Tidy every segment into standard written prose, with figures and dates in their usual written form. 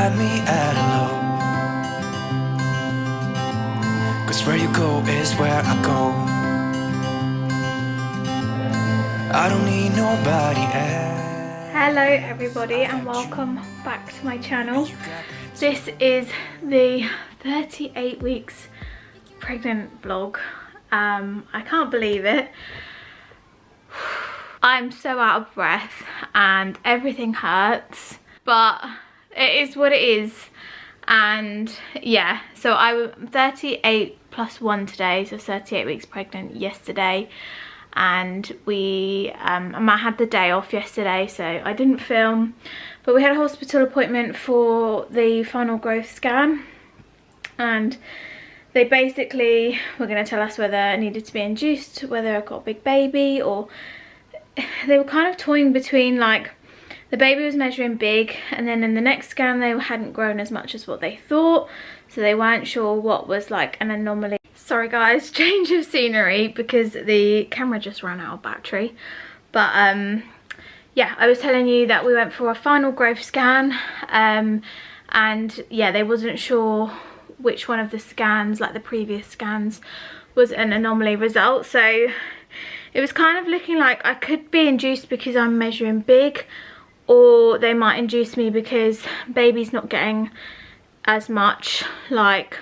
had me at a low. 'Cause where you go is where I go. I don't need nobody else. Hello everybody and welcome back to my channel. This is the 38 weeks pregnant vlog. I can't believe it. I'm so out of breath and everything hurts, but it is what it is. And yeah, so I'm 38 plus 1 today, so 38 weeks pregnant yesterday. And I had the day off yesterday, so I didn't film, but we had a hospital appointment for the final growth scan, and they basically were going to tell us whether I needed to be induced, whether I got a big baby, or they were kind of toying between, like, the baby was measuring big, and then in the next scan they hadn't grown as much as what they thought, so they weren't sure what was like an anomaly. Sorry guys, change of scenery because the camera just ran out of battery. But yeah, I was telling you that we went for a final growth scan, and yeah, they wasn't sure which one of the scans, like the previous scans, was an anomaly result. So it was kind of looking like I could be induced because I'm measuring big, or they might induce me because baby's not getting as much like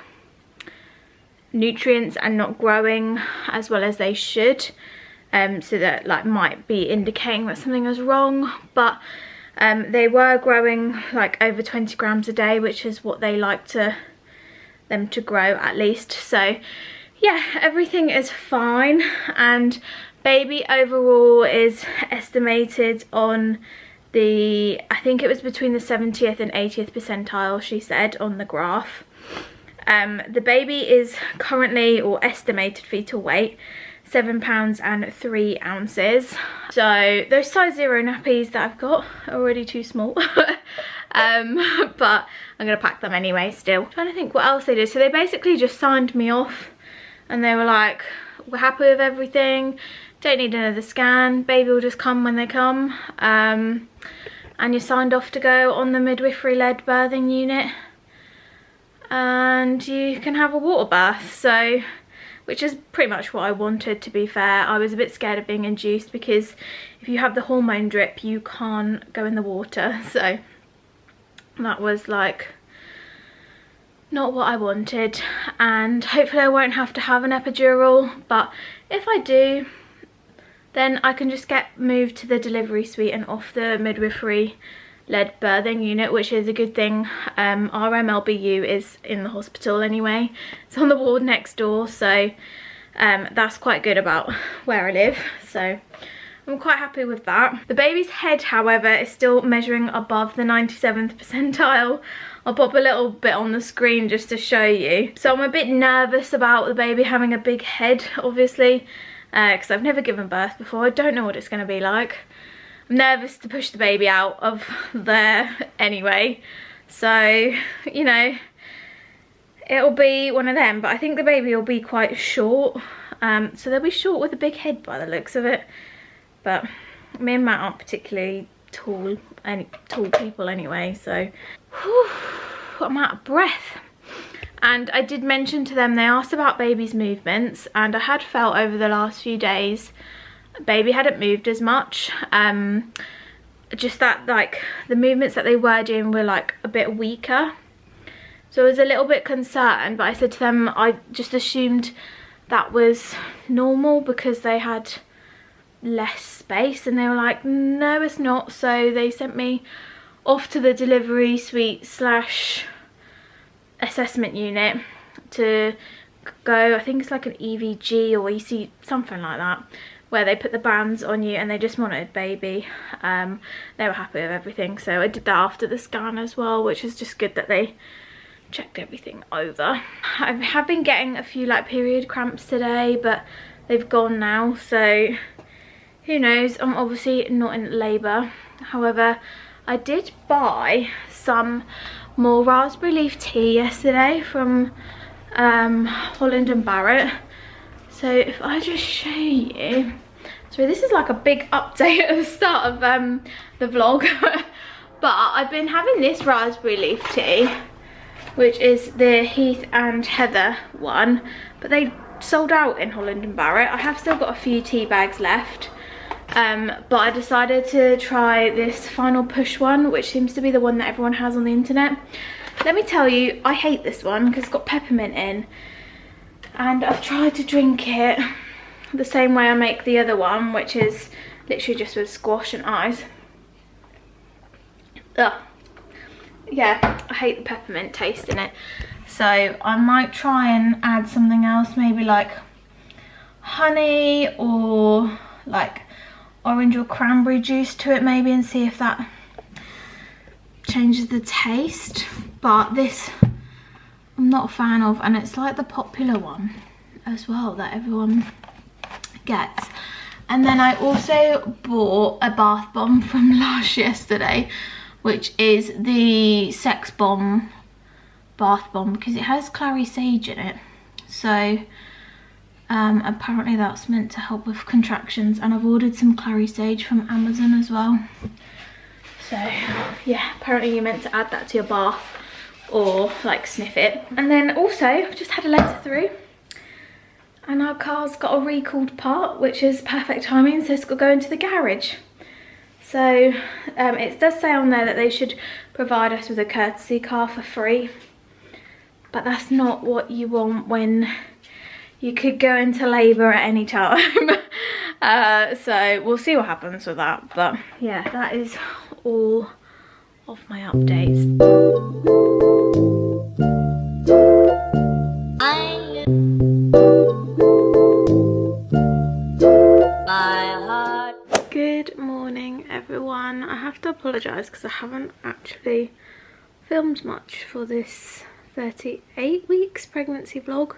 nutrients and not growing as well as they should, so that like might be indicating that something is wrong. But they were growing like over 20 grams a day, which is what they like them to grow at least. So yeah, everything is fine, and baby overall is estimated on the, I think it was between the 70th and 80th percentile, she said on the graph. The baby is currently, or estimated fetal weight, 7 pounds and 3 ounces. So those size 0 nappies that I've got are already too small. But I'm gonna pack them anyway still. I'm trying to think what else they did. So they basically just signed me off and they were like, we're happy with everything, don't need another scan, baby will just come when they come, and you're signed off to go on the midwifery led birthing unit, and you can have a water bath. So, which is pretty much what I wanted, to be fair. I was a bit scared of being induced because if you have the hormone drip you can't go in the water, so that was like not what I wanted. And hopefully I won't have to have an epidural, but if I do, then I can just get moved to the delivery suite and off the midwifery led birthing unit, which is a good thing. Our MLBU is in the hospital anyway, it's on the ward next door, so that's quite good about where I live, so I'm quite happy with that. The baby's head, however, is still measuring above the 97th percentile. I'll pop a little bit on the screen just to show you. So I'm a bit nervous about the baby having a big head, obviously, because I've never given birth before. I don't know what it's going to be like. I'm nervous to push the baby out of there anyway, so you know, it'll be one of them. But I think the baby will be quite short, so they'll be short with a big head by the looks of it. But me and Matt aren't particularly tall people anyway, so whew, I'm out of breath. And I did mention to them, they asked about baby's movements, and I had felt over the last few days baby hadn't moved as much, just that like the movements that they were doing were like a bit weaker, so I was a little bit concerned. But I said to them I just assumed that was normal because they had less space, and they were like, no it's not. So they sent me off to the delivery suite slash assessment unit to go, I think it's like an EVG or EC, something like that, where they put the bands on you and they just monitored baby. They were happy with everything, so I did that after the scan as well, which is just good that they checked everything over. I have been getting a few like period cramps today, but they've gone now, so who knows. I'm obviously not in labour. However, I did buy some more raspberry leaf tea yesterday from Holland and Barrett. So if I just show you, so this is like a big update at the start of the vlog. But I've been having this raspberry leaf tea, which is the Heath and Heather one, but they sold out in Holland and Barrett. I have still got a few tea bags left, but I decided to try this Final Push one, which seems to be the one that everyone has on the internet. Let me tell you, I hate this one because it's got peppermint in, and I've tried to drink it the same way I make the other one, which is literally just with squash and ice. Ugh. Yeah, I hate the peppermint taste in it. So I might try and add something else, maybe like honey or like orange or cranberry juice to it maybe, and see if that changes the taste. But this I'm not a fan of, and it's like the popular one as well that everyone gets. And then I also bought a bath bomb from Lush yesterday, which is the Sex Bomb bath bomb, because it has clary sage in it. So apparently that's meant to help with contractions, and I've ordered some clary sage from Amazon as well. So yeah, apparently you're meant to add that to your bath or like sniff it. And then also I've just had a letter through, and our car's got a recalled part, which is perfect timing, so it's got to go into the garage. So it does say on there that they should provide us with a courtesy car for free, but that's not what you want when you could go into labour at any time. So we'll see what happens with that. But yeah, that is all of my updates. Good morning everyone. I have to apologise because I haven't actually filmed much for this 38 weeks pregnancy vlog.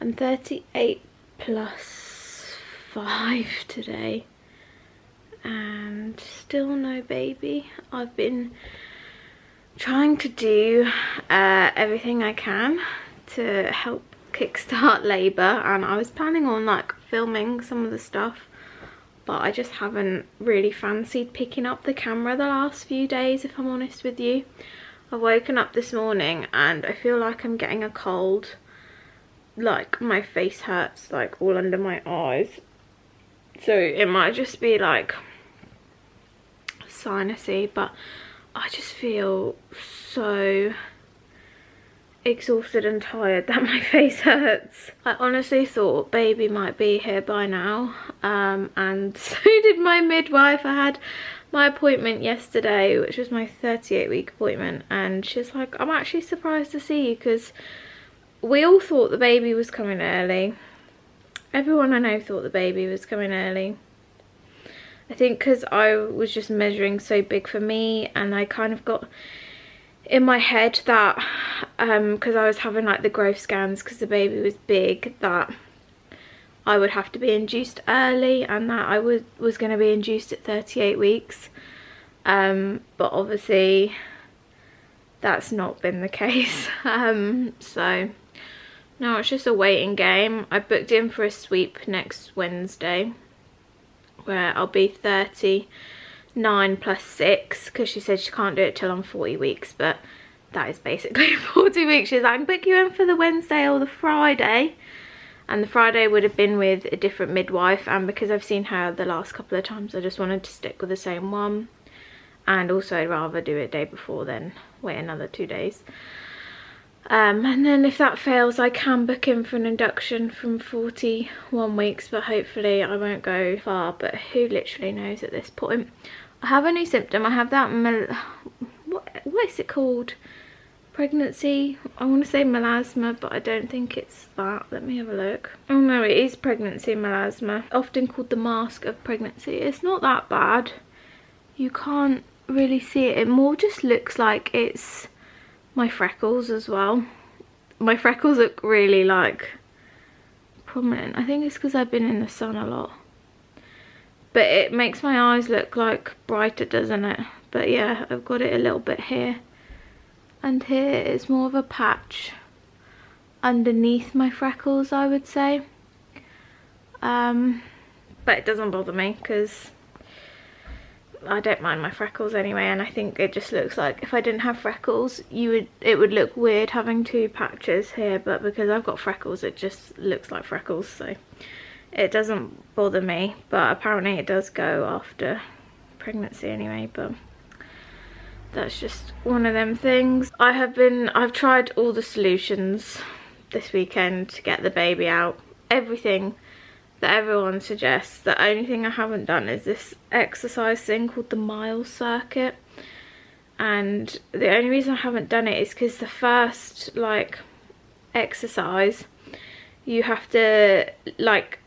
I'm 38 plus 5 today and still no baby. I've been trying to do everything I can to help kickstart labour, and I was planning on like filming some of the stuff, but I just haven't really fancied picking up the camera the last few days, if I'm honest with you. I've woken up this morning and I feel like I'm getting a cold. Like my face hurts like all under my eyes, so it might just be like sinusy, but I just feel so exhausted and tired that my face hurts. I honestly thought baby might be here by now, and so did my midwife. I had my appointment yesterday, which was my 38-week appointment, and she's like, I'm actually surprised to see you, because we all thought the baby was coming early. Everyone I know thought the baby was coming early. I think because I was just measuring so big for me, and I kind of got in my head that because I was having like the growth scans because the baby was big, that I would have to be induced early, and that I was going to be induced at 38 weeks. But obviously that's not been the case. So no, it's just a waiting game. I booked in for a sweep next Wednesday where I'll be 39 plus 6, because she said she can't do it till I'm 40 weeks, but that is basically 40 weeks. She's like, I can book you in for the Wednesday or the Friday, and the Friday would have been with a different midwife, and because I've seen her the last couple of times, I just wanted to stick with the same one, and also I'd rather do it day before than wait another 2 days. And then if that fails, I can book in for an induction from 41 weeks, but hopefully I won't go far, but who literally knows at this point. I have a new symptom. I have that what is it called? Pregnancy, I want to say melasma, but I don't think it's that. Let me have a look. Oh no, it is pregnancy melasma, often called the mask of pregnancy. It's not that bad. You can't really see it. It more just looks like it's my freckles as well. My freckles look really like prominent. I think it's because I've been in the sun a lot, but it makes my eyes look like brighter, doesn't it? But yeah, I've got it a little bit here, and here is more of a patch underneath my freckles, I would say. But it doesn't bother me because I don't mind my freckles anyway, and I think it just looks like if I didn't have freckles it would look weird having 2 patches here, but because I've got freckles it just looks like freckles, so it doesn't bother me. But apparently it does go after pregnancy anyway, but that's just one of them things. I've tried all the solutions this weekend to get the baby out, everything that everyone suggests. The only thing I haven't done is this exercise thing called the mile circuit, and the only reason I haven't done it is because the first like exercise you have to like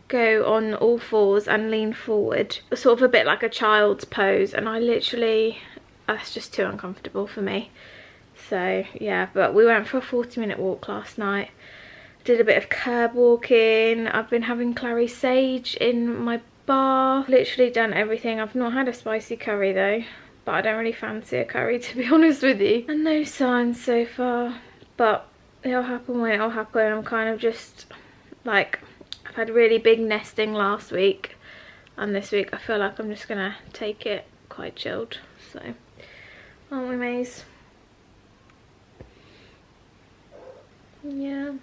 go on all fours and lean forward, sort of a bit like a child's pose, and I literally, that's just too uncomfortable for me. So yeah, but we went for a 40-minute walk last night, did a bit of curb walking. I've been having clary sage in my bath, literally done everything. I've not had a spicy curry though, but I don't really fancy a curry, to be honest with you, and no signs so far, but it'll happen when it'll happen. I'm kind of just like, I've had really big nesting last week, and this week I feel like I'm just gonna take it quite chilled. So aren't we, Maze? Yeah.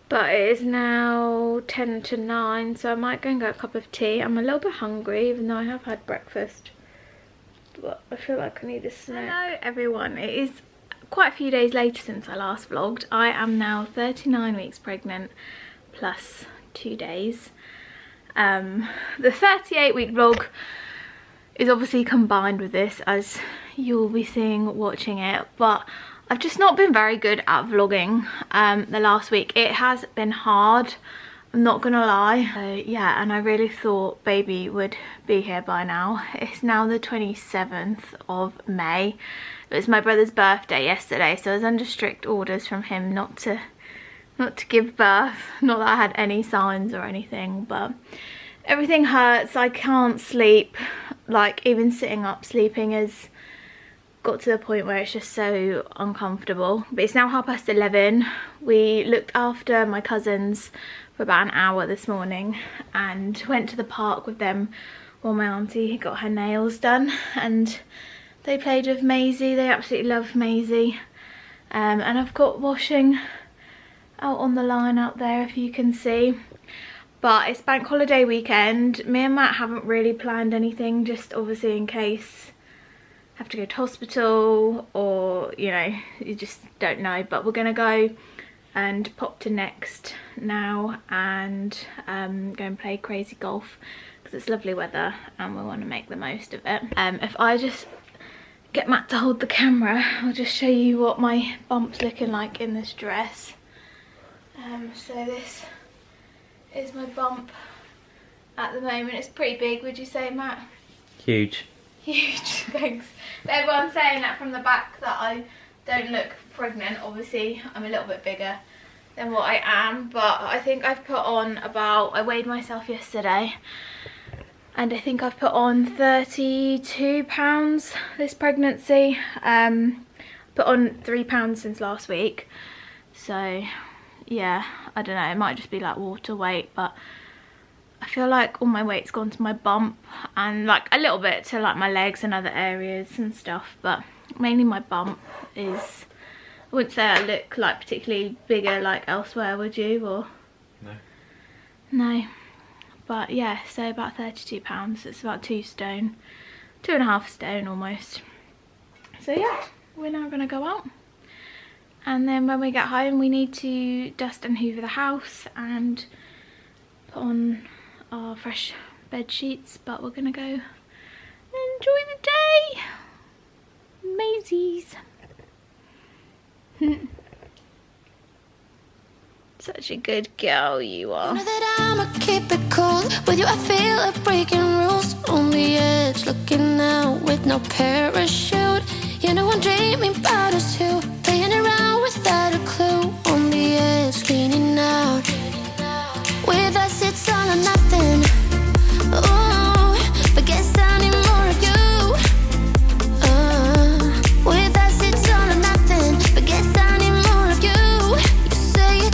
But it is now 10 to 9, so I might go and get a cup of tea. I'm a little bit hungry, even though I have had breakfast, but I feel like I need a snack. Hello everyone, it is quite a few days later since I last vlogged. I am now 39 weeks pregnant plus 2 days. The 38-week vlog is obviously combined with this, as you'll be seeing watching it, but I've just not been very good at vlogging the last week. It has been hard, I'm not gonna lie. So yeah, and I really thought baby would be here by now. It's now the 27th of May. It was my brother's birthday yesterday, so I was under strict orders from him not to give birth. Not that I had any signs or anything, but everything hurts. I can't sleep. Like, even sitting up sleeping has got to the point where it's just so uncomfortable. But it's now 11:30. We looked after my cousins for about an hour this morning and went to the park with them while my auntie got her nails done, and they played with Maisie. They absolutely love Maisie. And I've got washing out on the line out there, if you can see. But it's bank holiday weekend. Me and Matt haven't really planned anything, just obviously in case I have to go to hospital, or you know, you just don't know. But we're gonna go and pop to Next now and go and play crazy golf because it's lovely weather and we want to make the most of it. If I just get Matt to hold the camera, I'll just show you what my bump's looking like in this dress. So this is my bump at the moment. It's pretty big, would you say, Matt? Huge. Huge, thanks. Everyone's saying that from the back that I don't look pregnant. Obviously I'm a little bit bigger than what I am, but I think I've put on about, I weighed myself yesterday and I think I've put on 32 pounds this pregnancy. Put on 3 pounds since last week, so yeah, I don't know, it might just be like water weight, but I feel like all my weight's gone to my bump and like a little bit to like my legs and other areas and stuff, but mainly my bump is, I wouldn't say I look like particularly bigger like elsewhere, would you? Or No. No. But yeah, so about 32 pounds, it's about 2 stone, 2.5 stone almost. So yeah, we're now gonna go out. And then when we get home we need to dust and hoover the house and put on our fresh bed sheets, but we're gonna go enjoy the day. Maisie's. Such a good girl you are. You know that I'ma keep it cool. With you I feel like breaking rules. On the edge, looking out with no parachute. You know I'm dreaming about us two, playing around without a clue. On the edge, leaning out. With us it's all or nothing. Ooh, but guess I need more of you. With us it's all or nothing, but guess I need more of you. You say you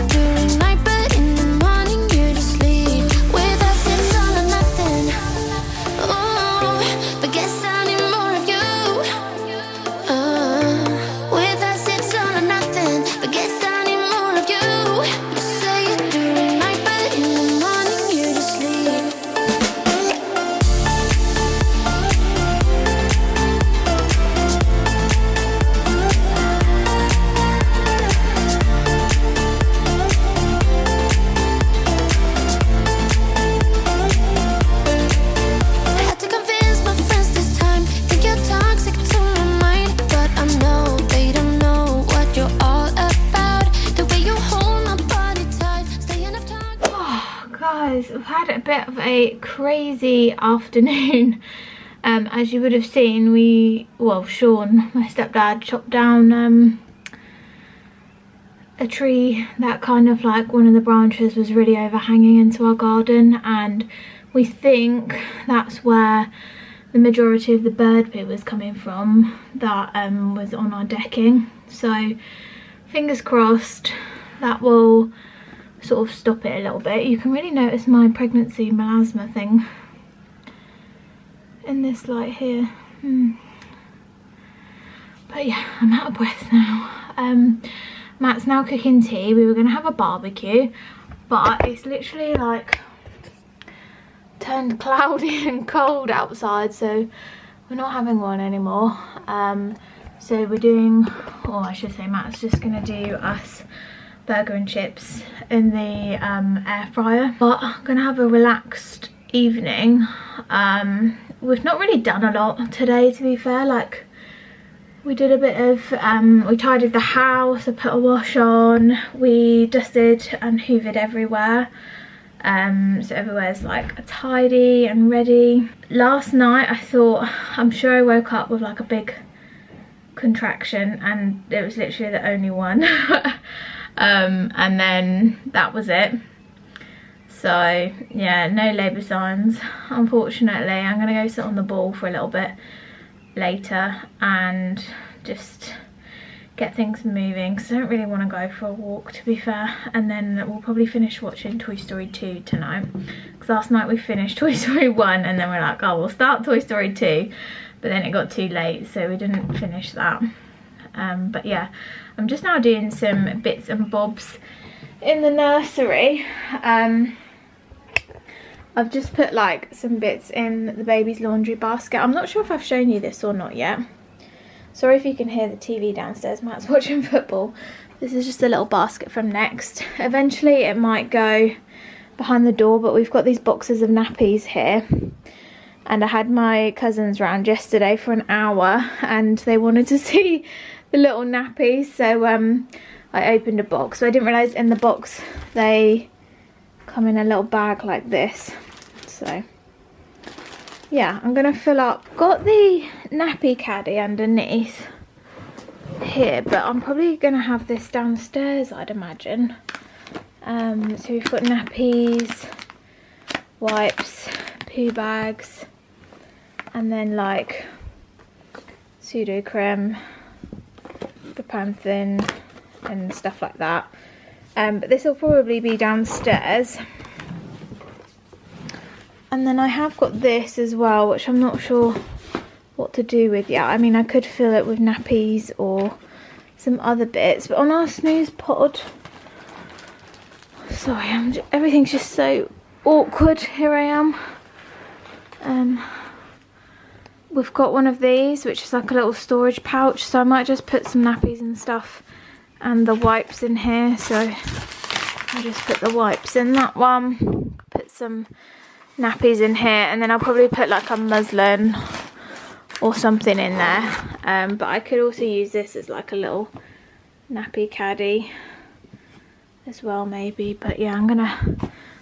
had a bit of a crazy afternoon. As you would have seen, Sean, my stepdad, chopped down a tree that kind of like one of the branches was really overhanging into our garden, and we think that's where the majority of the bird poo was coming from that was on our decking. So fingers crossed that will sort of stop it a little bit. You can really notice my pregnancy melasma thing in this light here. But yeah, I'm out of breath now. Matt's now cooking tea. We were going to have a barbecue, but it's literally like turned cloudy and cold outside, so we're not having one anymore. So we're doing, or I should say Matt's just going to do us burger and chips in the air fryer. But I'm going to have a relaxed evening. We've not really done a lot today, to be fair. Like, we did a bit of, we tidied the house, I put a wash on, we dusted and hoovered everywhere. So everywhere's like tidy and ready. Last night I thought, I'm sure I woke up with like a big contraction, and it was literally the only one. And then that was it. So yeah, no labour signs, unfortunately. I'm gonna go sit on the ball for a little bit later and just get things moving, because I don't really want to go for a walk, to be fair. And then we'll probably finish watching Toy Story 2 tonight, because last night we finished Toy Story 1 and then we're like, oh, we'll start Toy Story 2, but then it got too late, so we didn't finish that. But yeah, I'm just now doing some bits and bobs in the nursery. I've just put like some bits in the baby's laundry basket. I'm not sure if I've shown you this or not yet. Sorry if you can hear the TV downstairs. Matt's watching football. This is just a little basket from Next. Eventually it might go behind the door, but we've got these boxes of nappies here. And I had my cousins round yesterday for an hour and they wanted to see the little nappies. So I opened a box. So I didn't realise in the box they come in a little bag like this. So yeah, I'm gonna fill up. Got the nappy caddy underneath here, but I'm probably gonna have this downstairs, I'd imagine. So we've got nappies, wipes, poo bags, and then like pseudo creme, bepanthen and stuff like that. But this will probably be downstairs. And then I have got this as well, which I'm not sure what to do with yet. I mean, I could fill it with nappies or some other bits, but on our snooze pod, sorry, everything's just so awkward. Here I am. We've got one of these, which is like a little storage pouch, so I might just put some nappies and stuff and the wipes in here. So I'll just put the wipes in that one, put some nappies in here, and then I'll probably put like a muslin or something in there. But I could also use this as like a little nappy caddy as well, maybe. But yeah, I'm gonna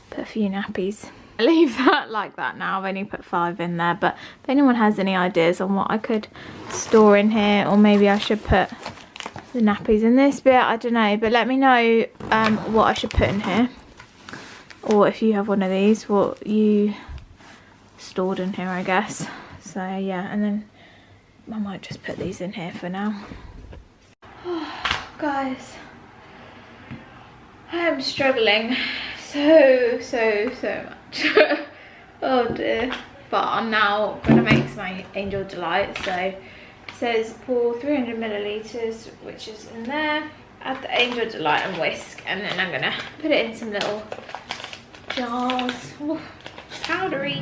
put a few nappies. I'll leave that like that now. I've only put 5 in there, but if anyone has any ideas on what I could store in here, or maybe I should put the nappies in this bit, I don't know, but let me know what I should put in here, or if you have one of these, what you stored in here, I guess. So yeah, and then I might just put these in here for now. Oh, guys, I am struggling so much. Oh dear. But I'm now gonna make my angel delight. So it says pour 300 milliliters, which is in there. Add the angel delight and whisk, and then I'm gonna put it in some little jars. Ooh, powdery.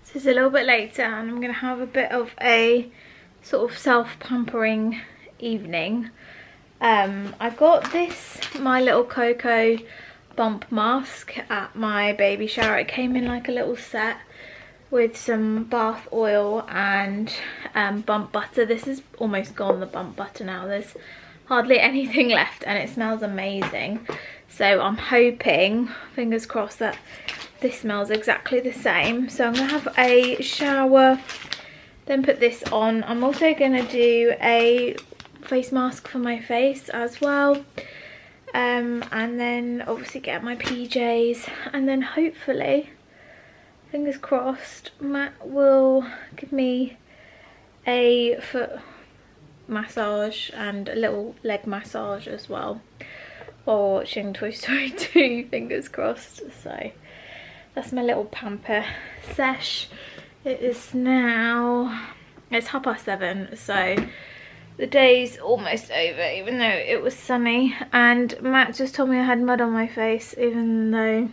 This is a little bit later, and I'm gonna have a bit of a sort of self-pampering evening. I got this My Little Coco bump mask at my baby shower. It came in like a little set with some bath oil and bump butter. This is almost gone, the bump butter now. There's hardly anything left and it smells amazing. So I'm hoping, fingers crossed, that this smells exactly the same. So I'm gonna have a shower, then put this on. I'm also gonna do a face mask for my face as well. And then obviously get my PJs, and then hopefully, fingers crossed, Matt will give me a foot massage and a little leg massage as well while watching Toy Story 2, fingers crossed. So that's my little pamper sesh. It is now, it's 7:30, so the day's almost over, even though it was sunny. And Matt just told me I had mud on my face, even though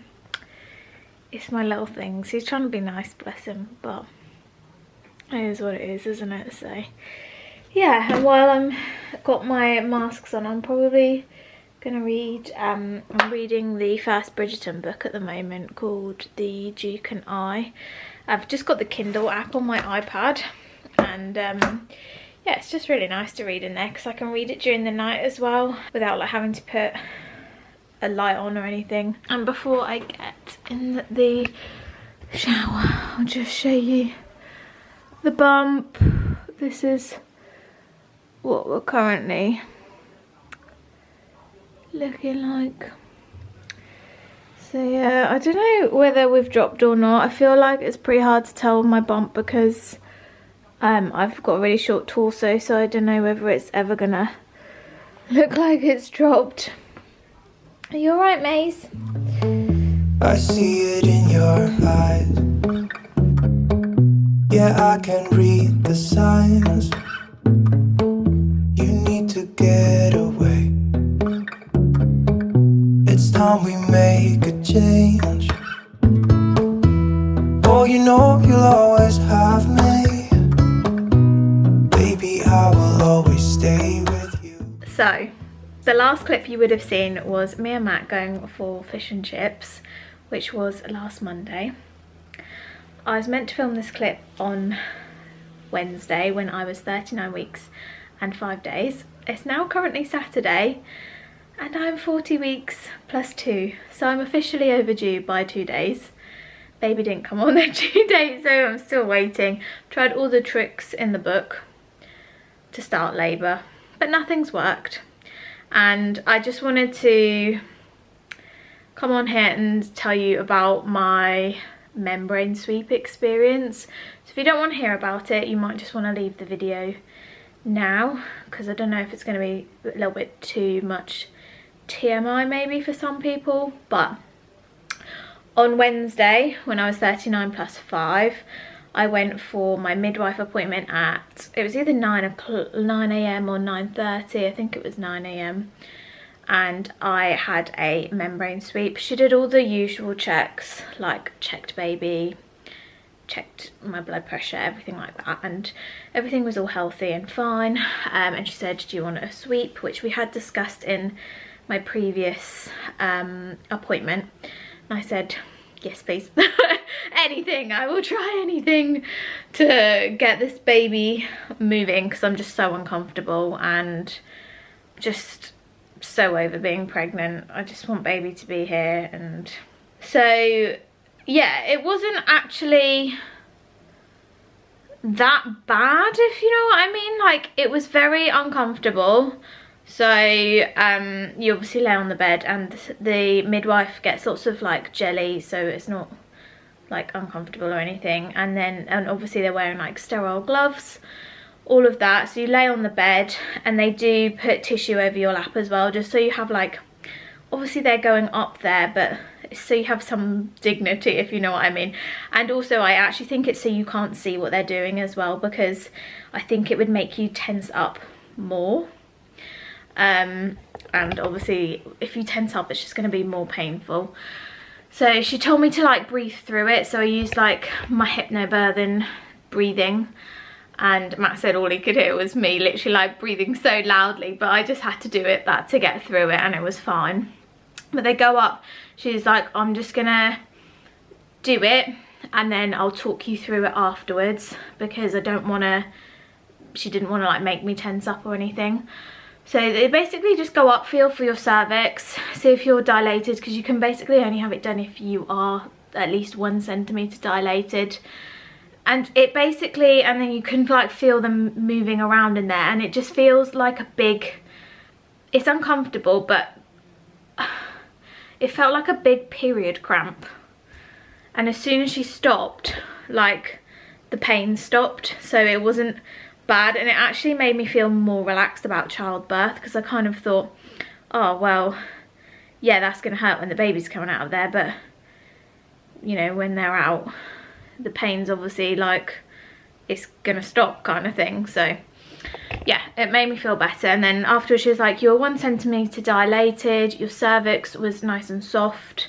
it's my little things. He's trying to be nice, bless him, but it is what it is, isn't it? So yeah, and while I'm got my masks on, I'm probably gonna read, I'm reading the first Bridgerton book at the moment, called The Duke and I. I've just got the Kindle app on my iPad, and yeah, it's just really nice to read in there because I can read it during the night as well without like having to put a light on or anything. And before I get in the shower, I'll just show you the bump. This is what we're currently looking like. So yeah, I don't know whether we've dropped or not. I feel like it's pretty hard to tell my bump because I've got a really short torso, so I don't know whether it's ever gonna look like it's dropped. Are you alright, Maze? I see it in your eyes. Yeah, I can read the signs. You need to get away. It's time we make a change. Oh, you know you'll always have me. Baby, I will always stay with you. So, the last clip you would have seen was me and Matt going for fish and chips, which was last Monday. I was meant to film this clip on Wednesday when I was 39 weeks and 5 days. It's now currently Saturday and I'm 40 weeks plus 2, so I'm officially overdue by 2 days. Baby didn't come on their due date, so I'm still waiting. Tried all the tricks in the book to start labour, but nothing's worked. And I just wanted to come on here and tell you about my membrane sweep experience. So if you don't want to hear about it, you might just want to leave the video now, because I don't know if it's going to be a little bit too much TMI maybe for some people. But on Wednesday, when I was 39 plus 5, I went for my midwife appointment at, it was either 9 AM or 9:30, I think it was 9 AM. And I had a membrane sweep. She did all the usual checks, like checked baby, checked my blood pressure, everything like that. And everything was all healthy and fine. And she said, do you want a sweep? Which we had discussed in my previous appointment. And I said, yes, please. Anything, I will try anything to get this baby moving, because I'm just so uncomfortable and just so over being pregnant. I just want baby to be here. And so yeah, it wasn't actually that bad, if you know what I mean. Like, it was very uncomfortable. So you obviously lay on the bed and the midwife gets lots of like jelly, so it's not like uncomfortable or anything. And then, and obviously they're wearing like sterile gloves, all of that. So you lay on the bed and they do put tissue over your lap as well, just so you have like, obviously they're going up there, but so you have some dignity, if you know what I mean. And also I actually think it's so you can't see what they're doing as well, because I think it would make you tense up more. And obviously if you tense up, it's just going to be more painful. So she told me to like breathe through it, so I used like my hypnobirthing breathing, and Matt said all he could hear was me literally like breathing so loudly, but I just had to do it to get through it, and it was fine. But they go up, she's like, I'm just gonna do it, and then I'll talk you through it afterwards, because I don't want to, she didn't want to like make me tense up or anything. So they basically just go up, feel for your cervix, see if you're dilated, because you can basically only have it done if you are at least 1 centimetre dilated. And it basically, and then you can like feel them moving around in there, and it just feels like a big, it's uncomfortable, but it felt like a big period cramp. And as soon as she stopped, like the pain stopped, so it wasn't bad, and it actually made me feel more relaxed about childbirth, because I kind of thought, oh well, yeah, that's gonna hurt when the baby's coming out of there, but you know, when they're out, the pain's obviously like, it's gonna stop kind of thing. So yeah, it made me feel better. And then afterwards she was like, you're 1 centimetre dilated, your cervix was nice and soft,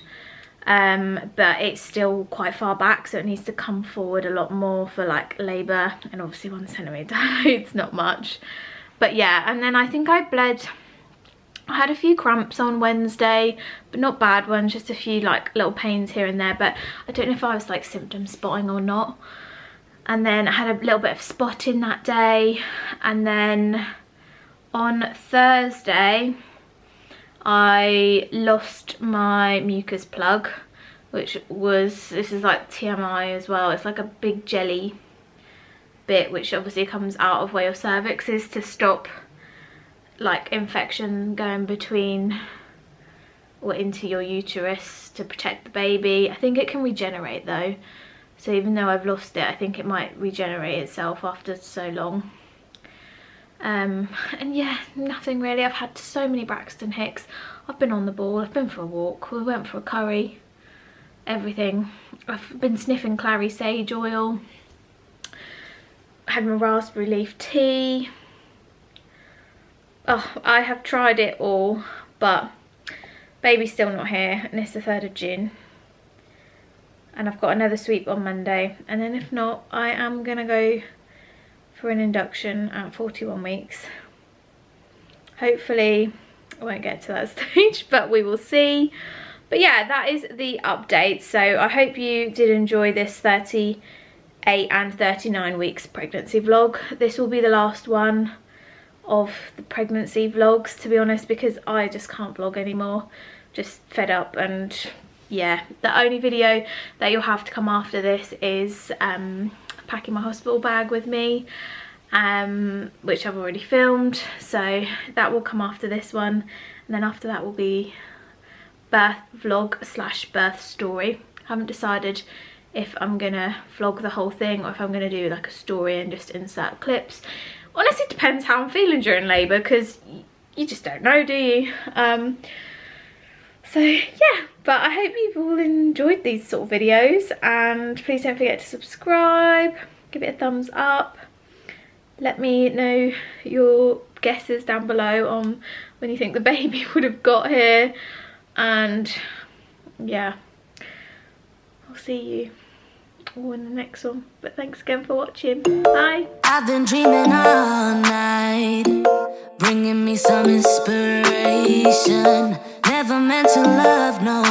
but it's still quite far back, so it needs to come forward a lot more for like labour. And obviously 1 centimetre dilates not much, but yeah. And then I think I bled, I had a few cramps on Wednesday, but not bad ones, just a few like little pains here and there, but I don't know if I was like symptom spotting or not. And then I had a little bit of spotting that day. And then on Thursday I lost my mucus plug, which was, this is like TMI as well, it's like a big jelly bit which obviously comes out of where your cervix is to stop like infection going between or into your uterus, to protect the baby. I think it can regenerate though, so even though I've lost it, I think it might regenerate itself after so long. And yeah, nothing really. I've had so many Braxton Hicks. I've been on the ball, I've been for a walk, we went for a curry, everything. I've been sniffing clary sage oil, had my raspberry leaf tea. Oh, I have tried it all, but baby's still not here, and it's the 3rd of June. And I've got another sweep on Monday, and then if not, I am gonna go for an induction at 41 weeks. Hopefully I won't get to that stage, but we will see. But yeah, that is the update. So I hope you did enjoy this 38 and 39 weeks pregnancy vlog. This will be the last one of the pregnancy vlogs, to be honest, because I just can't vlog anymore. Just fed up. And yeah, the only video that you'll have to come after this is packing my hospital bag with me, which I've already filmed, so that will come after this one. And then after that will be birth vlog / birth story. I haven't decided if I'm gonna vlog the whole thing or if I'm gonna do like a story and just insert clips. Honestly, it depends how I'm feeling during labour, because you just don't know, do you? So yeah, but I hope you've all enjoyed these sort of videos, and please don't forget to subscribe, give it a thumbs up, let me know your guesses down below on when you think the baby would have got here, and yeah, I'll see you all in the next one. But thanks again for watching. Bye. I've been dreaming all night, bringing me some inspiration. Never meant to love no